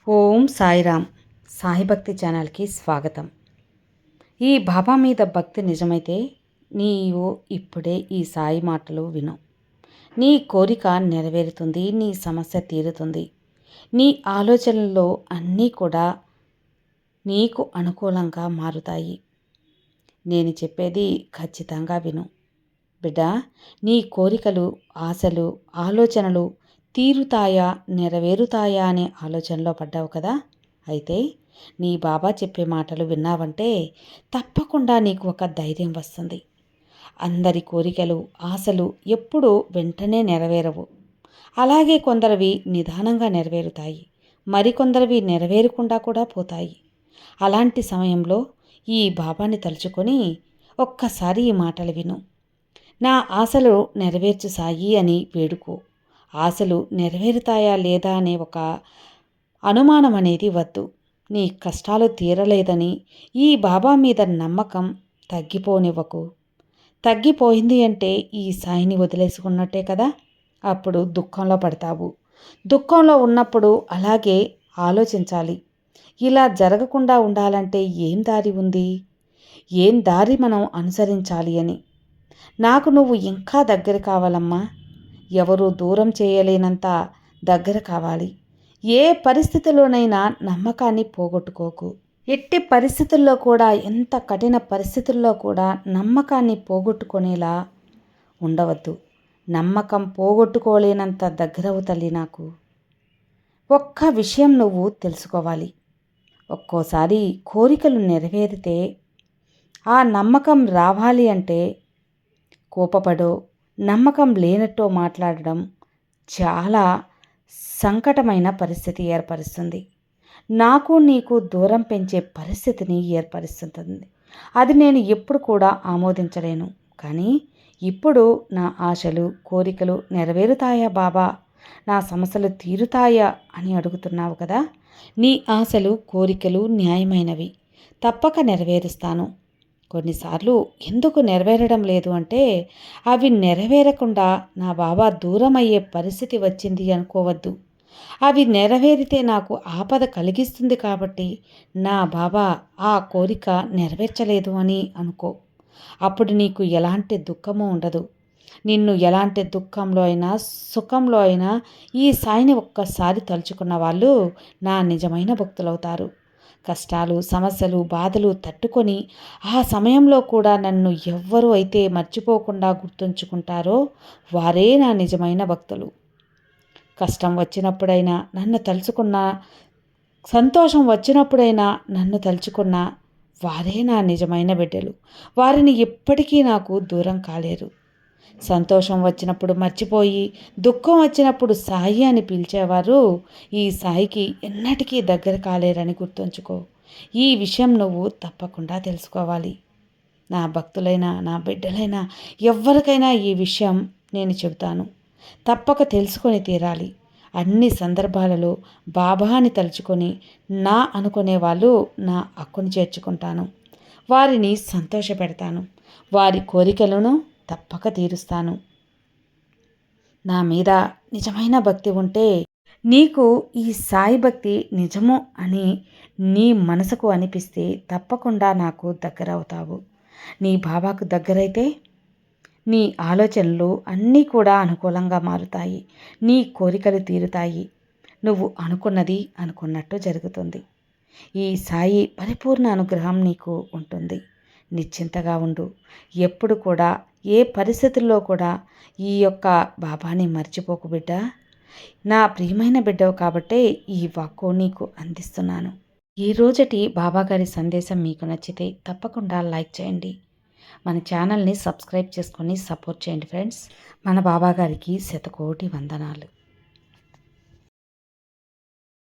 ఓం సాయిరామ్. సాయి భక్తి ఛానల్కి స్వాగతం. ఈ బాబా మీద భక్తి నిజమైతే నీవు ఇప్పుడే ఈ సాయి మాటలు విను. నీ కోరిక నెరవేరుతుంది, నీ సమస్య తీరుతుంది. నీ ఆలోచనల్లో అన్నీ కూడా నీకు అనుకూలంగా మారుతాయి. నేను చెప్పేది ఖచ్చితంగా విను బిడ్డ. నీ కోరికలు, ఆశలు, ఆలోచనలు తీరుతాయా, నెరవేరుతాయా అనే ఆలోచనలో పడ్డావు కదా. అయితే నీ బాబా చెప్పే మాటలు విన్నావంటే తప్పకుండా నీకు ఒక ధైర్యం వస్తుంది. అందరి కోరికలు, ఆశలు ఎప్పుడూ వెంటనే నెరవేరవు. అలాగే కొందరివి నిదానంగా నెరవేరుతాయి, మరికొందరివి నెరవేరకుండా కూడా పోతాయి. అలాంటి సమయంలో ఈ బాబాని తలుచుకొని ఒక్కసారి ఈ మాటలు విను. నా ఆశలు నెరవేర్చు సాయి అని వేడుకో. ఆశలు నెరవేరుతాయా లేదా అనే ఒక అనుమానం అనేది వద్దు. నీ కష్టాలు తీరలేదని ఈ బాబా మీద నమ్మకం తగ్గిపోనివ్వకు. తగ్గిపోయింది అంటే ఈ సాయిని వదిలేసుకున్నట్టే కదా. అప్పుడు దుఃఖంలో పడతావు. దుఃఖంలో ఉన్నప్పుడు అలాగే ఆలోచించాలి. ఇలా జరగకుండా ఉండాలంటే ఏం దారి ఉంది, ఏం దారి మనం అనుసరించాలి అని. నాకు నువ్వు ఇంకా దగ్గర కావాలమ్మా. ఎవరు దూరం చేయలేనంత దగ్గర కావాలి. ఏ పరిస్థితిలోనైనా నమ్మకాన్ని పోగొట్టుకోకు. ఎట్టి పరిస్థితుల్లో కూడా, ఎంత కఠిన పరిస్థితుల్లో కూడా నమ్మకాన్ని పోగొట్టుకునేలా ఉండవద్దు. నమ్మకం పోగొట్టుకోలేనంత దగ్గరవు తల్లి నాకు. ఒక్క విషయం నువ్వు తెలుసుకోవాలి. ఒక్కోసారి కోరికలు నెరవేరితే ఆ నమ్మకం రావాలి అంటే కోపపడో, నమ్మకం లేనట్టో మాట్లాడడం చాలా సంకటమైన పరిస్థితి ఏర్పరుస్తుంది. నాకు నీకు దూరం పెంచే పరిస్థితిని ఏర్పరుస్తుంది. అది నేను ఎప్పుడు కూడా ఆమోదించలేను. కానీ ఇప్పుడు నా ఆశలు, కోరికలు నెరవేరుతాయా బాబా, నా సమస్యలు తీరుతాయా అని అడుగుతున్నావు కదా. నీ ఆశలు, కోరికలు న్యాయమైనవి, తప్పక నెరవేరుస్తాను. కొన్నిసార్లు ఎందుకు నెరవేరడం లేదు అంటే అవి నెరవేరకుండా నా బాబా దూరం అయ్యే పరిస్థితి వచ్చింది అనుకోవద్దు. అవి నెరవేరితే నాకు ఆపద కలిగిస్తుంది కాబట్టి నా బాబా ఆ కోరిక నెరవేర్చలేదు అని అనుకో. అప్పుడు నీకు ఎలాంటి దుఃఖము ఉండదు. నిన్ను ఎలాంటి దుఃఖంలో అయినా, సుఖంలో అయినా ఈ సాయిని ఒక్కసారి తలుచుకున్న వాళ్ళు నా నిజమైన భక్తులవుతారు. కష్టాలు, సమస్యలు, బాధలు తట్టుకొని ఆ సమయంలో కూడా నన్ను ఎవ్వరు అయితే మర్చిపోకుండా గుర్తుంచుకుంటారో వారే నా నిజమైన భక్తులు. కష్టం వచ్చినప్పుడైనా నన్ను తలుచుకున్నా, సంతోషం వచ్చినప్పుడైనా నన్ను తలుచుకున్నా వారే నా నిజమైన బిడ్డలు. వారిని ఎప్పటికీ నాకు దూరం కాలేరు. సంతోషం వచ్చినప్పుడు మర్చిపోయి, దుఃఖం వచ్చినప్పుడు సాయి అని పిలిచేవారు ఈ సాయికి ఎన్నటికీ దగ్గర కాలేరని గుర్తుంచుకో. ఈ విషయం నువ్వు తప్పకుండా తెలుసుకోవాలి. నా భక్తులైనా, నా బిడ్డలైనా, ఎవ్వరికైనా ఈ విషయం నేను చెబుతాను. తప్పక తెలుసుకొని తీరాలి. అన్ని సందర్భాలలో బాబాని తలుచుకొని నా అనుకునే వాళ్ళు నా హక్కుని చేర్చుకుంటాను. వారిని సంతోషపెడతాను. వారి కోరికలను తప్పక తీరుస్తాను. నా మీద నిజమైన భక్తి ఉంటే, నీకు ఈ సాయి భక్తి నిజము అని నీ మనసుకు అనిపిస్తే తప్పకుండా నాకు దగ్గర అవుతావు. నీ బాబాకు దగ్గరైతే నీ ఆలోచనలు అన్నీ కూడా అనుకూలంగా మారుతాయి. నీ కోరికలు తీరుతాయి. నువ్వు అనుకున్నది అనుకున్నట్టు జరుగుతుంది. ఈ సాయి పరిపూర్ణ అనుగ్రహం నీకు ఉంటుంది. నిశ్చింతగా ఉండు. ఎప్పుడు కూడా, ఏ పరిస్థితుల్లో కూడా ఈ యొక్క బాబాని మర్చిపోకు బిడ్డ. నా ప్రియమైన బిడ్డవు కాబట్టే ఈ వాక్కు నీకు అందిస్తున్నాను. ఈ రోజటి బాబాగారి సందేశం మీకు నచ్చితే తప్పకుండా లైక్ చేయండి. మన ఛానల్ని సబ్స్క్రైబ్ చేసుకొని సపోర్ట్ చేయండి ఫ్రెండ్స్. మన బాబాగారికి శతకోటి వందనాలు.